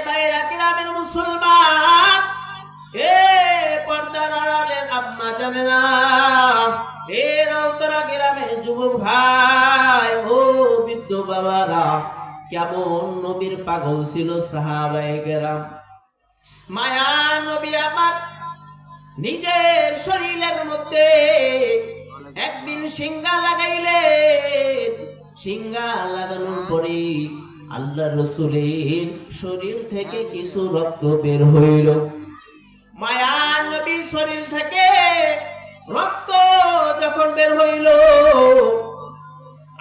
ভাইরা কিরামের মুসলমান, এ পর্দার আড়ালের আম্মা জানেনা, এ রওতরা কিরামের যুবক ভাই ও বৃদ্ধ বাবারা, কেমন নবীর পাগল ছিল সাহাবায়ে কেরাম। মায়া নবী আমার নিজের শরীরের মধ্যে একদিন সিংহা লাগাইলেন। সিংহা লাগানোর পরে আল্লাহ রাসূলের শরীর থেকে কিছু রক্ত বের হইল। মায়া নবীর শরীর থেকে রক্ত যখন বের হইল,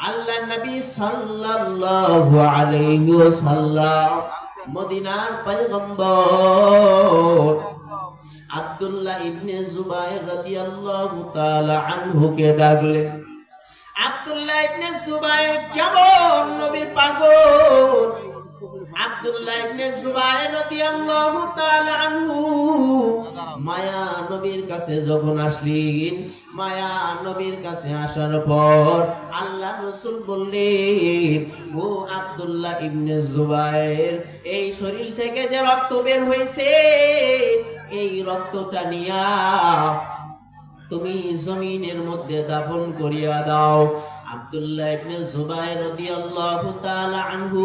আল্লাহ নবী সাল্লাল্লাহু আলাইহি ওয়াসাল্লাম মদিনার পয়গম্বর আব্দুল্লাহ ইবনে জুবায়ের রাদিয়াল্লাহু তাআলা আনহুকে ডাকলেন। আব্দুল্লাহ ইবনে জুবায়ের কেমন নবীর পাগল। আব্দুল্লাহ ইবনে জুবায়ের রাদিয়াল্লাহু তাআলা আনহু মায়া নবীর কাছে যখন আসলেন, মায়া নবীর কাছে আসার পর আল্লাহ রাসূল বললেন, ও আব্দুল্লাহ ইবনে জুবায়ের, এই শরীর থেকে যে রক্ত বের হয়েছে, এই রক্তটা নিয়া তুমি জমিনের মধ্যে দাফন করিয়া দাও। আব্দুল্লাহ ইবনে জুবায়ের রাদিয়াল্লাহু তাআলা আনহু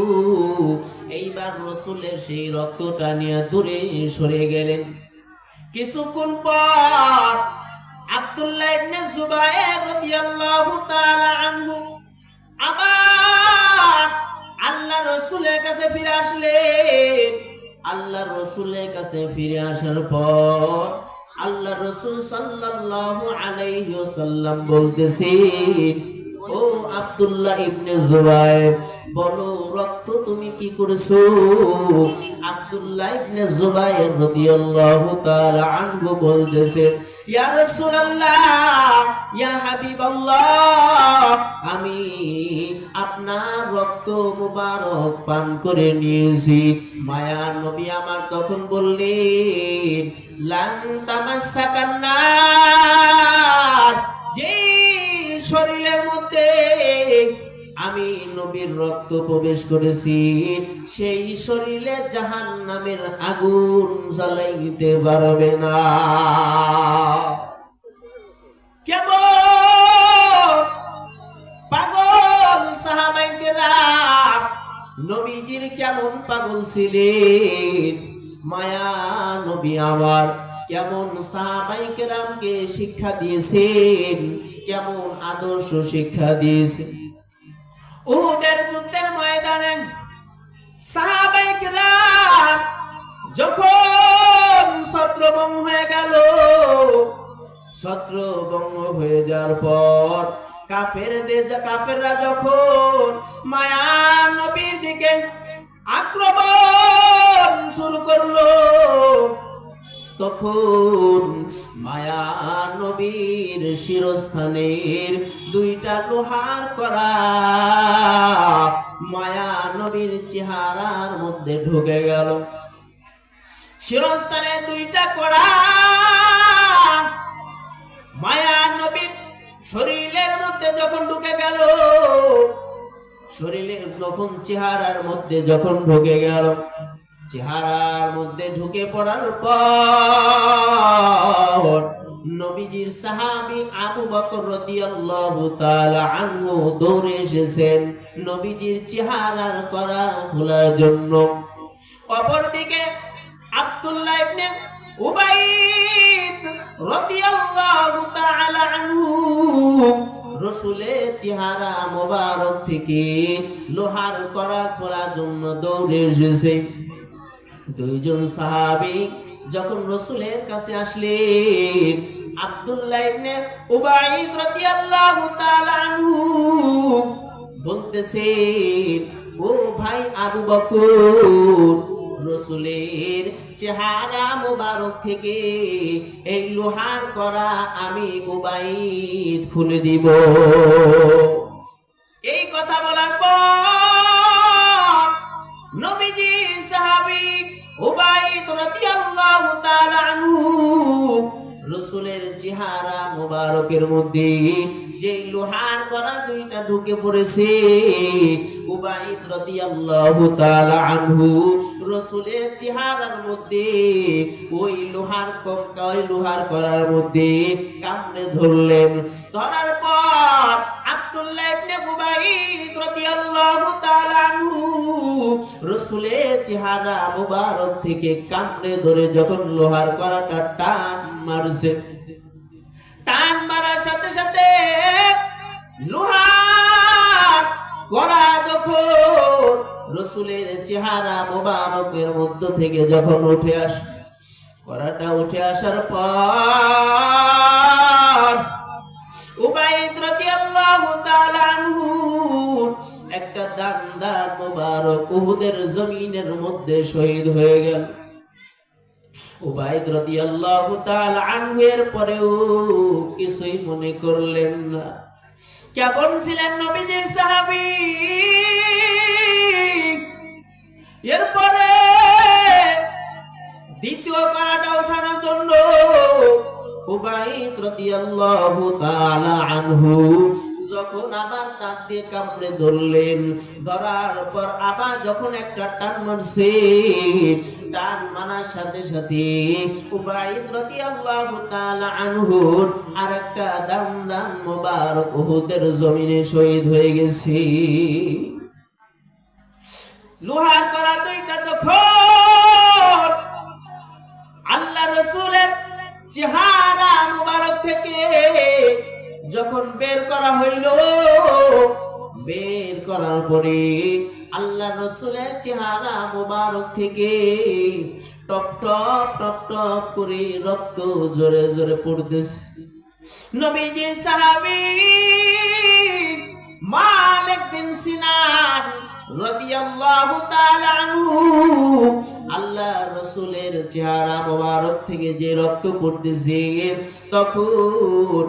এইবার রাসূলের সেই রক্তটা নিয়ে দূরে সরে গেলেন। কিছুক্ষণ পর আব্দুল্লাহ ইবনে জুবায়ের রাদিয়াল্লাহু তাআলা আনহু আবার আল্লাহ রাসূলের কাছে ফিরে আসলেন। আল্লাহ রাসূলের কাছে ফিরে আসার পর আল্লাহ রাসূল সাল্লাল্লাহু আলাইহি ওয়াসাল্লাম বলতেছেন, ও আব্দুল্লাহ ইবনে জুবায়ের, বলো রক্ত তুমি কি করেছো? আব্দুল্লাহ ইবনে জুবায়ের রাদিয়াল্লাহু তাআলা আনহু বলতেছে, ইয়া রাসূলুল্লাহ, ইয়া হাবিবাল্লাহ, আমি আপনার রক্ত মুবারক পান করে নিয়েছি। মায়া নবী আমার তখন বললেন, লান তামাসসাকান নার, যে শরীরের মধ্যে আমি নবীর রক্ত প্রবেশ করেছি, সেই শরীরে জাহান্নামের আগুন জ্বালাইতে পারবে না। কেমন পাগল সাহাবায়ে কেরাম, নবীজির কেমন পাগল ছিলেন। মায়া নবী আমার কেমন সাহাবায়ে কেরামকে শিক্ষা দিয়েছেন, কেমন আদর্শ শিক্ষা দিয়েছেন। উহুদের যুদ্ধের ময়দানে সাহাবায়ে কেরাম যখন ছত্রভঙ্গ হয়ে গেল, ছত্রভঙ্গ হয়ে যাওয়ার পর কাফেররা যখন মায়া নবীর দিকে আক্রমণ শুরু করলো, তখন মায়া নবীর শিরস্থানের দুইটা লোহার কড়া মায়া নবীর চেহারার মধ্যে ঢুকে গেল। শিরস্থানে দুইটা কড়া মায়া নবীর শরীরের মধ্যে যখন ঢুকে গেল, শরীরের যখন চেহারার মধ্যে যখন ঢুকে গেল, চেহারার মধ্যে ঢুকে পড়ার পর নবীজির সাহাবী আবু বকর রাদিয়াল্লাহু তাআলা আনহু দৌড়ে এসেছেন নবীজির চেহারার কড়া খোলার জন্য। অপরদিকে আব্দুল্লাহ ইবনে উবাইদ রাদিয়াল্লাহু তাআলা আনহু রাসূলের চেহারা মোবারক থেকে লোহার কড়া খোলার জন্য দৌড়ে এসেছে। দুইজন সাহাবী যখন রাসূলের কাছে আসলেন, আব্দুল্লাহ ইবনে উবাইদ রাদিয়াল্লাহু তাআলা আনহু বলতেছেন, ও ভাই আবু বকর, রাসূলের চেহারা মোবারক থেকে এই লোহার কড়া আমি উবাইদ খুলে দিব। এই কথা বলার পর নবীজি সাহাবী উবাইদ রাদিয়াল্লাহু তাআলা আনহু রাসূলের চেহারা মোবারকের মধ্যে যে লোহার কড়া দুইটা ঢুকে পড়েছে, উবাইদ রাদিয়াল্লাহু তাআলা আনহু রাসূলের চেহারার মধ্যে ওই লোহার কঙ্কা, ওই লোহার করার মধ্যে কামড়ে ধরলেন। ধরার পর আব্দুল্লাহ ইবনে উবাইদ রাদিয়াল্লাহু তাআলা আনহু রাসূলের চেহারা মুবারক থেকে কামড়ে ধরে যখন লোহার করাটা টান মারছে, টান মারার সাথে সাথে লোহার করা যখন রাসূলের চেহারা মুবারকের মধ্য থেকে যখন উঠে আসে, করাটা উঠে আসার পর উবাইদ রাদিয়াল্লাহু তাআলা আনহু একটা দান্দার মুবারক উহুদের জমিনের মধ্যে শহীদ হয়ে গেল। উবাইদ রাদিয়াল্লাহু তাআলা আনহু এর পরেও কিছুই মনে করলেন না। কেমন ছিলেন নবীজির সাহাবী, এরপরে দ্বিতীয় করাটা ওঠানোর জন্য উবাইদ রাদিয়াল্লাহু তাআলা আনহু যখন আবার দাঁত দিয়ে কামড়ে ধরলেন, ধরার পর আবার যখন একটা টান মারছে, টান মারার সাথে সাথে উবাইদ রাদিয়াল্লাহু তাআলা আনহুর আরেকটা দান মোবারক উহুদের জমিনে শহীদ হয়ে গেছে। লোহার করা দুইটা যখন আল্লাহ রাসূলের চেহারা মুবারক থেকে যখন বের করা হইল, বের করার পরে আল্লাহ রাসূলের চেহারা মুবারক থেকে টপ টপ টপ টপ করে রক্ত জোরে জোরে পড়তেছে। নবীজির সাহাবী মালিক বিন সিনান রাদিয়াল্লাহু তাআলা আনহু আল্লাহ রাসূলের চেহারা মোবারক থেকে যে রক্ত পড়তেছে, তখন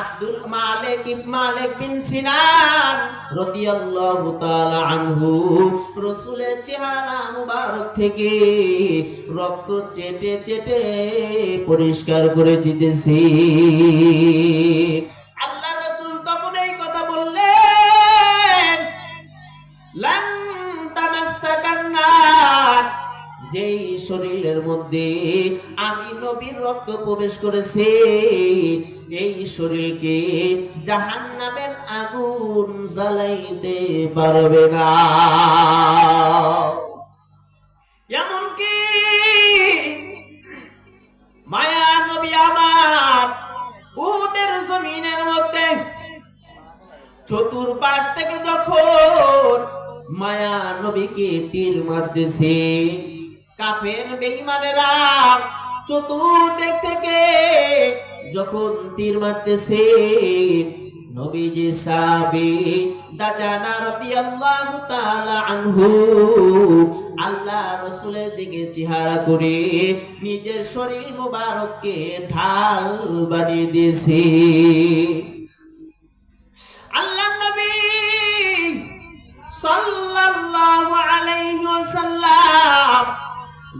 আব্দুল মালিক বিন সিনান রাদিয়াল্লাহু তাআলা আনহু রাসূলের চেহারা মোবারক থেকে রক্ত চেটে চেটে পরিষ্কার করে দিতেছে। আল্লাহ রাসূল তখন এই কথা বললেন, লান তামাসসাকান নার, যেই শরীরের মধ্যে আমি নবীর রক্ত প্রবেশ করেছে, এই শরীরকে জাহান্নামের আগুন জ্বালাইতে পারবে না। এমনকি মায়া নবী আমার উহুদের জমিনের মধ্যে চতুর্পাশ থেকে যখন মায়া নবীকে তীর মারতেছে, কাফের বেঈমানেরা চতুর্দিক থেকে যখন তীর মারতেছে, নবীজি সাহাবী দাজানা রাদিয়াল্লাহু তাআলা আনহু আল্লাহ রাসূলের দিকে চেহারা করে নিজের শরীর মোবারককে ঢাল বানিয়ে দিয়েছে। আল্লাহ নবী সাল্লাল্লাহু আলাইহি ওয়াসাল্লাম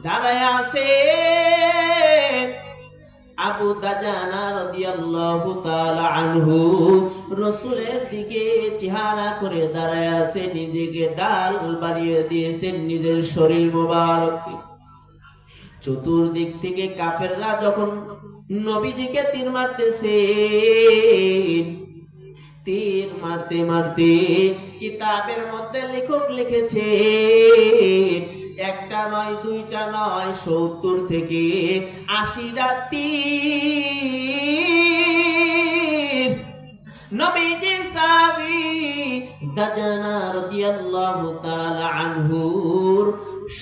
দাঁড়ায় আছেন। আবু দাজানা রাদিয়াল্লাহু তাআলা আনহু রাসূলের দিকে চেহারা করে দাঁড়ায় আছে, নিজেকে ঢাল বানিয়ে দিয়েছেন নিজের শরীর মোবারককে। চতুর্দিক থেকে কাফেররা যখন নবীজিকে তীর মারতেছে, তীর মারতে মারতে কিতাবের মধ্যে লেখক লিখেছে, একটা নয় দুইটা নয় 70 থেকে 80টা তীর নবীজির সাহাবী দাজানা রাদিয়াল্লাহু তাআলা আনহুর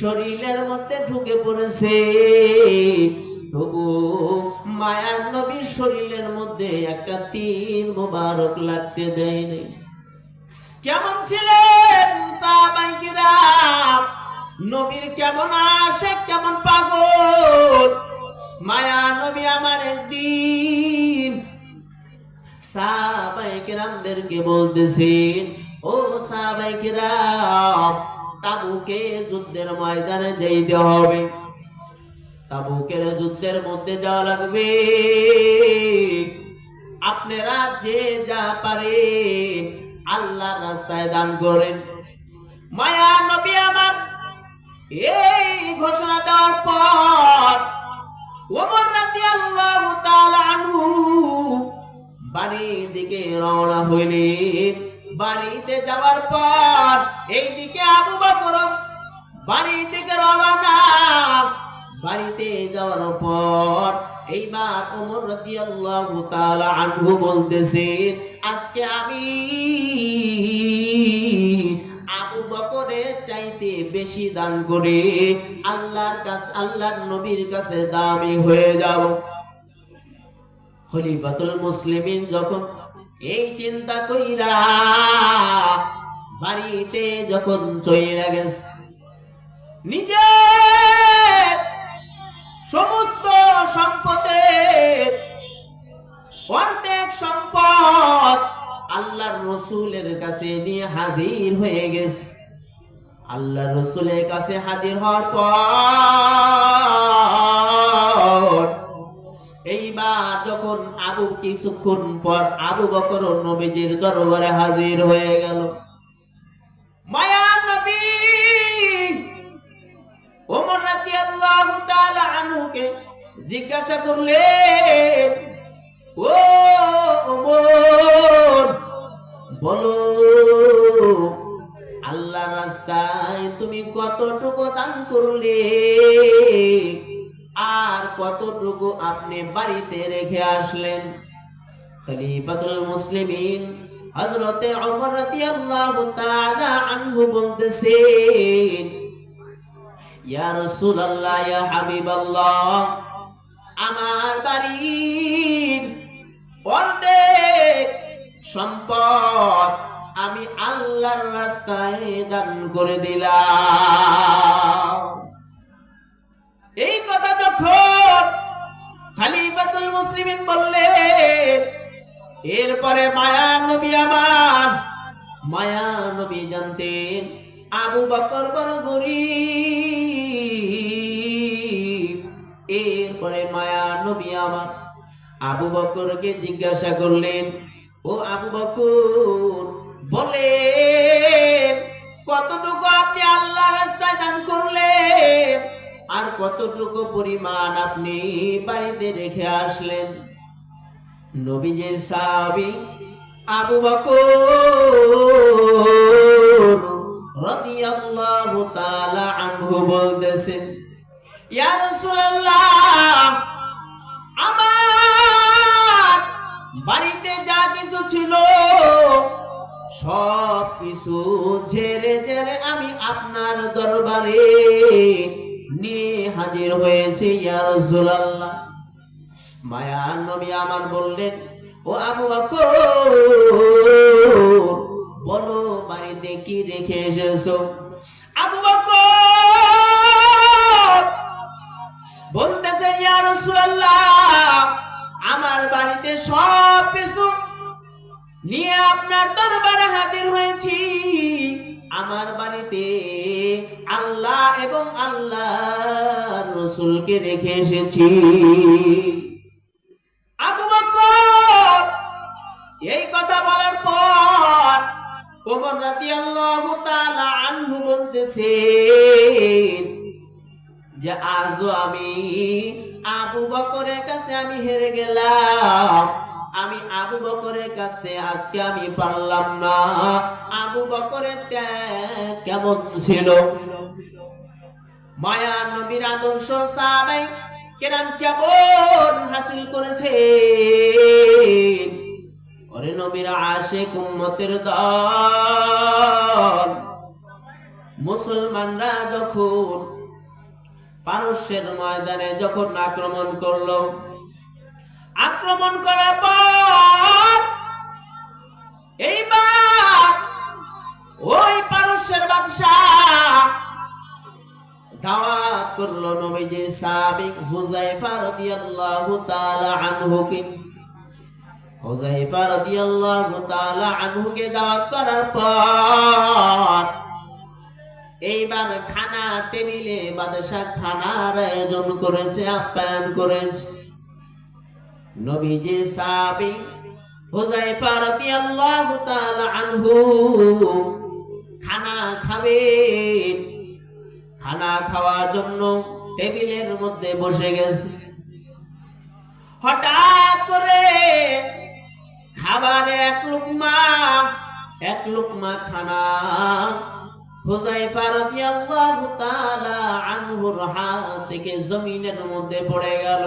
শরীরের মধ্যে ঢুকে পড়েছে। তবু মায়ার নবীর শরীরের মধ্যে একটা তীর মোবারক লাগতে দেয়নি। কেমন ছিলেন সাহাবায়ে কিরাম, নবীর কেমন আশিক, কেমন পাগল। মায়া নবী আমার একদিন সাহাবায়ে কিরামদেরকে বলতেছেন, ও সাহাবায়ে কিরাম, তাবুকে যুদ্ধের ময়দানে যেতে হবে, তাবুকের যুদ্ধের মধ্যে যাওয়া লাগবে, আপনারা যে যা পারেন আল্লাহর রাস্তায় দান করেন। মায়া নবী আমার এই ঘোষণা দেওয়ার পর ওমর রাদিয়াল্লাহু তাআলা আনহু বাড়ির দিকে রওনা হইলেন। বাড়িতে যাওয়ার পর এইদিকে আবু বকর বাড়ির দিকে রওনা। বাড়িতে যাওয়ার পর এইবার ওমর রাদিয়াল্লাহু তাআলা আনহু বলতেছে, আজকে আমি আবু বকরের চাইতে বেশি দান করে আল্লাহর নবীর কাছে দামি হয়ে যাব। খলিফাতুল মুসলিমিন যখন এই চিন্তা কইরা বাড়িতে যখন চইলা গেছে, নিজের সমস্ত সম্পদের অর্ধেক সম্পদ আল্লাহর রসুলের কাছে নিয়ে হাজির হয়ে গেছে। আল্লাহর রসুলের কাছে হাজির হওয়ার পর এইবার যখন কিছুক্ষণ পর আবু বকর নবীজির দরবারে হাজির হয়ে গেল। মায়ার নবী ওমর রাদিয়াল্লাহু তাআলা আনহুকে জিজ্ঞাসা করলেন, ও ওমর, বলো আল্লাহর রাস্তায় তুমি কতটুকু দান করলে আর কতটুকু আপনি বাড়িতে রেখে আসলেন? খলিফাতুল মুসলিমিন হযরতে ওমর রাদিয়াল্লাহু তাআলা আনহু বলতেছেন, ইয়া রাসূলুল্লাহ, ইয়া হাবিবাল্লাহ, আমার বাড়ির অর্ধেক সম্পদ আমি আল্লাহর রাস্তায় দান করে দিলাম। এই কথা যখন খলিফাতুল মুসলিমিন বললেন, এরপরে মায়ার নবী জানতেন আবু বকর বড় গরীব। এরপরে মায়ার নবী আমার আবু বকরকে জিজ্ঞাসা করলেন, ও আবু বকর, বলেন কতটুকু আপনি আল্লাহর রাস্তায় দান করলেন আর কতটুকু পরিমাণ আপনি বাড়িতে রেখে আসলেন? নবীজির সাহাবী আবু বকর রাদিয়াল্লাহু তাআলা আনহু বলতেছেন, ইয়া রাসূলুল্লাহ, আমার বাড়িতে যা কিছু ছিল সব কিছু ঝেড়ে ঝেড়ে আমি আপনার দরবারে নিয়ে হাজির হয়েছে ইয়া রাসূলুল্লাহ। মায়ার নবী আমার বললেন, ও আবু বকর, বলো বাড়িতে কি রেখে এসেছো? আবু বকর বলতেছেন, ইয়া রাসূলুল্লাহ, আমার বাড়িতে সব কিছু নিয়ে আপনার দরবারে হাজির হয়েছি। আমার বাড়িতে আল্লাহ এবং আল্লাহর রাসূলকে রেখে এসেছি। আবু বকর এই কথা বলার পর ওমর রাদিয়াল্লাহু তাআলা আনহু বলতেছেন যে আজও আমি আবু বকরের কাছে আমি হেরে গেলাম। আমি আবু বকরের কাছে আজকে আমি পারলাম না। আবু বকরের ত্যাগ কেমন ছিল, মায়ার নবীর আদর্শ সাহাবায়ে কেরাম কেমন হাসিল করেছে। ওরে নবীর আশিক উম্মতের দল, মুসলমানরা যখন পারস্যের ময়দানে যখন আক্রমণ করলো, আক্রমণ করার পর এইবার ওই পারস্যের বাদশাহ দাওয়াত করলো নবীজির সাহাবী হুযায়ফা রাদিয়াল্লাহু তাআলা আনহুকে। হুযায়ফা রাদিয়াল্লাহু তাআলা আনহুকে দাওয়াত করার পর এইবার খানা টেবিলে বাদশাহ খানার আয়োজন করেছে, আপ্যায়ন করেছে। নবীজির সাহাবী হুযায়ফা রাদিয়াল্লাহু তাআলা আনহু খানা খাবেন। খানা খাওয়ার জন্য টেবিলের মধ্যে বসে গেছে। হঠাৎ করে খাবারের এক লুকমা খানা হুযায়ফা রাদিয়াল্লাহু তাআলা আনহুর হাত থেকে জমিনের মধ্যে পড়ে গেল।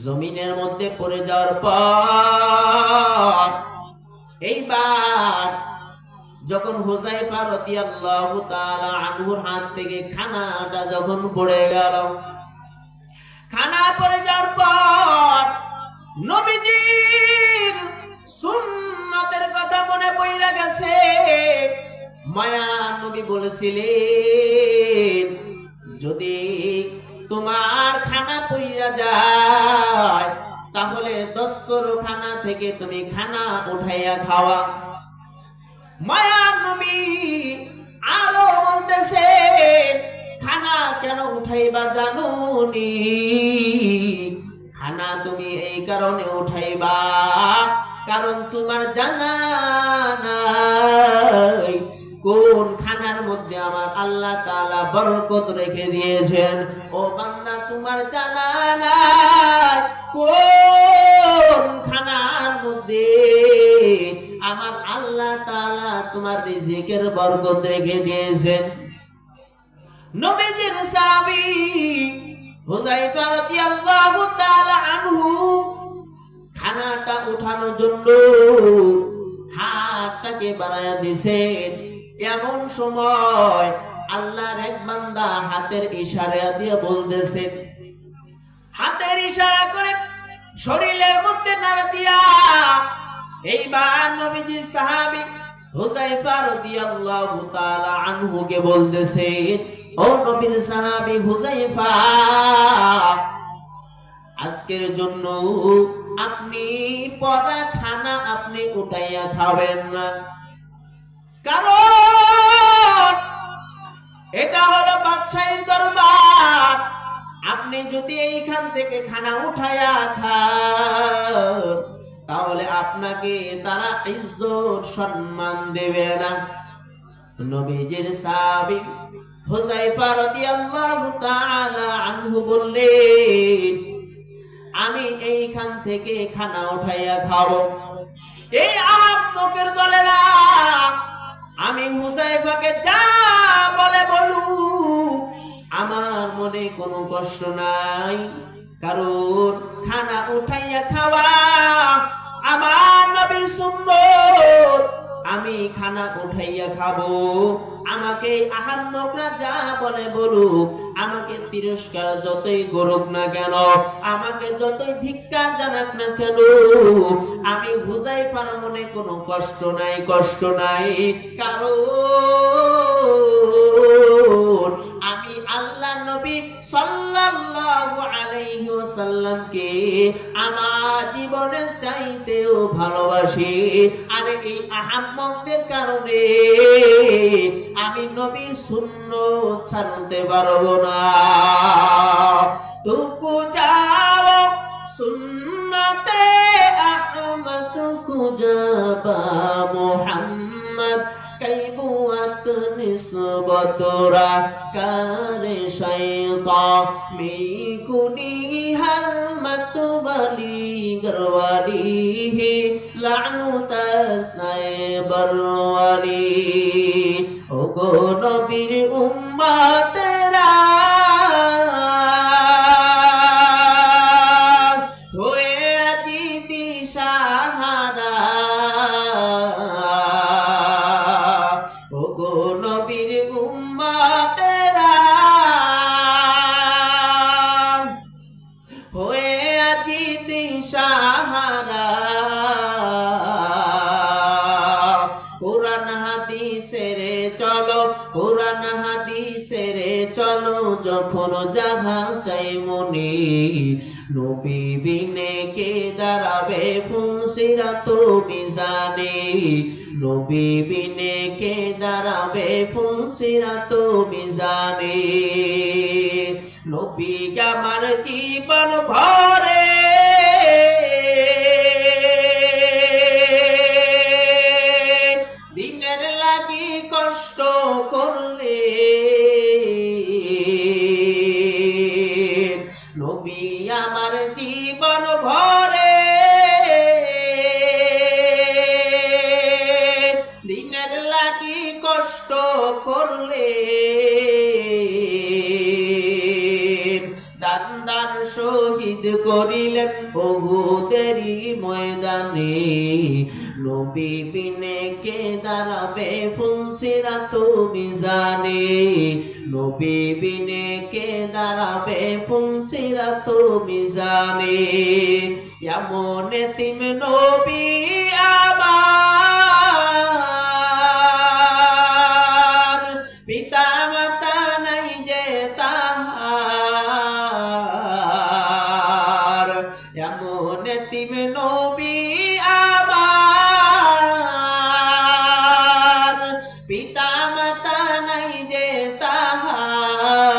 জমিনের মধ্যে পড়ে যাওয়ার পর এইবার যখন হুযায়ফা রাদিয়াল্লাহু তাআলা আনহুর হাত থেকে খানাটা যখন পড়ে গেল, খানা পড়ে যাওয়ার পর নবীজির সুন্নতের কথা মনে পড়ে গেছে। মায়া নবী বলেছিলেন, যদি তোমার খানা পড়ে যায় তাহলে দস্তরখানা থেকে তুমি খানা উঠাইয়া খাওয়া। মায়া নবী আরো বলতেছে, খানা কেন উঠাইবা জানুনি? খানা তুমি এই কারণে উঠাইবা, কারণ তোমার জানা নাই কোন খানার মধ্যে আমার আল্লাহ তাআলা বরকত রেখে দিয়েছেন। ও বান্দা, তোমার জানা নাই কোন খানার মধ্যে আমার আল্লাহ তাআলা তোমার রিজিকের বরকত রেখে দিয়েছেন। নবীজির সাহাবী হুযায়ফা রাদিয়াল্লাহু তাআলা আনহু খানাটা উঠানোর জন্য হাতটাকে বাড়ায়া দিয়েছেন। এমন সময় আল্লাহর এক বান্দা হাতের ইশারা দিয়ে বলতেছেন, হাতের ইশারা করে শরীরের মধ্যে নাড়া দিয়া এইবার নবীজির সাহাবী হুযায়ফা রাদিয়াল্লাহু তাআলা আনহুকে বলতেছেন, ও নবীর সাহাবী হুযায়ফা, আজকের জন্য আপনি পরা খানা আপনি উঠাইয়া খাবেন না, কারণ এটা হলো বাদশাহীর দরবার। আপনি যদি এইখান থেকে খানা উঠাইয়া খান তাহলে আপনাকে তারা ইজ্জত সম্মান দেবে না। নবীজির সাহাবী হুযায়ফা রাদিয়াল্লাহু তাআলা আনহু বললেন, আমি এইখান থেকে খানা উঠাইয়া খাবো। এই আহাম্মকের দলেরা আমি হুযায়ফাকে যা বলে বলুক, আমার মনে কোনো কষ্ট নাই, কারণ খানা উঠাইয়া খাওয়া আমার নবীর সুন্নত। আমি খানা উঠাইয়া খাবো, আমাকে আহাম্মকরা যা বলে বলুক, আমাকে তিরস্কার যতই করুক না কেন, আমাকে যতই ধিক্কার জানাক না কেন, আমি হুযায়ফার মনে কোনো কষ্ট নাই, কারণ আমি আল্লাহ নবী সাল্লাল্লাহু আলাইহি ওয়াসাল্লামকে আমার জীবনের চাইতেও ভালোবাসি। আর এই আহাম্মকদের কারণে আমি নবীর সুন্নত ছাড়তে পারবো না। তুকু যাও সুন্নতে আহমদ কুজাবা মুহাম্মদ कैबुअत निस्बतरा कर शैता मेकुनी हरमत बली गरवाली ही लानु तस्नाए बरवाली ओ गो नबीर उम्मतरा যখন যাহা চাই মনে নবী বিনে কে দাঁড়াবে ফুলসিরাত মিজানে নবী বিনে কে দাঁড়াবে ফুলসিরাত মিজানে নবী আমার জীবন ভরে দিনের লাগি কষ্ট করলে শহীদ করিলেন উহুদেরই ময়দানে। নবী বিনে কে দাঁড়াবে ফুলসিরাত মিজানে, নবী বিনে কে দাঁড়াবে ফুলসিরাত মিজানে। এমন এতিম নবী আমার, পিতা মাতা নাই যে তাহার। এমন এতিম নবী আমার, পিতা মাতা নাই যে তাহার।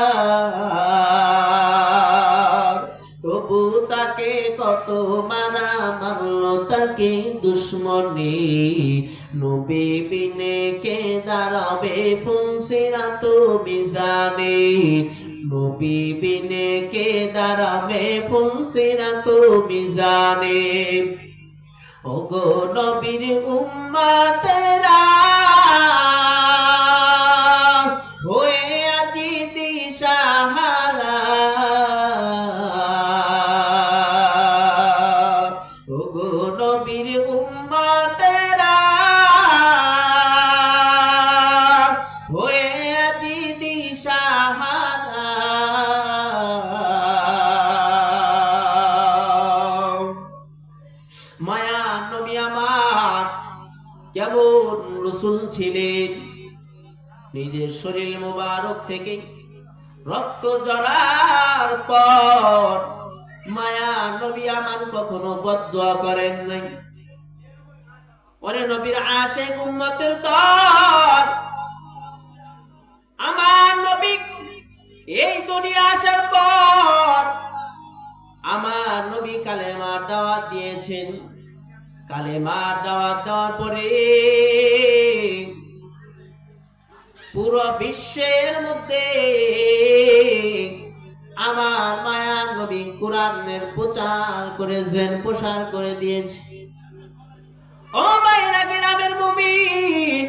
তবু তাকে কত মারা মারল তাকে দুশ্মনী। নবী বিনে কে দাঁড়াবে ফুলসিরাত মিজানে, নবী বিনে কে দাঁড়াবে ফুলসিরাত মিজানে। ওগো নবীর উম্মতেরা হয়ে আজি দিশাহারা, ওগো নবীর উম্মতেরা হয়ে আজি দিশাহারা। মায়া নবী আমার কেমন রাসূল ছিলেন, নিজের শরীর মোবারক থেকে রক্ত ঝরার পর মায়া নবী আমার কখনো বদদুয়া করেন নাই। ওরে নবীর আশিক উম্মতের দল, আমার নবী এই দুনিয়া আসার পর আমার নবী কালেমার দাওয়াত দিয়েছেন। কালেমার দাওয়াত দেওয়ার পরে পুরো বিশ্বের মধ্যে আমার মায়ার নবী কোরআনের প্রচার করেছেন, প্রসার করে দিয়েছে। ও মায়েরা গ্রামের মুমিন,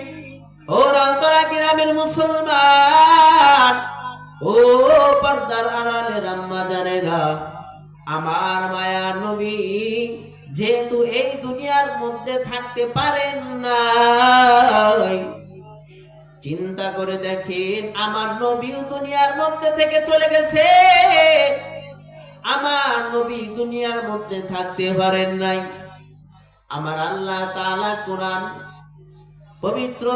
ও রন্তরা গ্রামের মুসলমান, ও পর্দার আড়ালের আম্মা জানেরা, আমার মায়ার নবী যেহেতু এই দুনিয়ার মধ্যে থাকতে পারেন না, চিন্তা করে দেখেন আমার নবীও দুনিয়ার মধ্যে থেকে চলে গেছে, আমার নবী দুনিয়ার মধ্যে থাকতে পারেন নাই। আমার আল্লাহ তাআলা কোরআন পবিত্র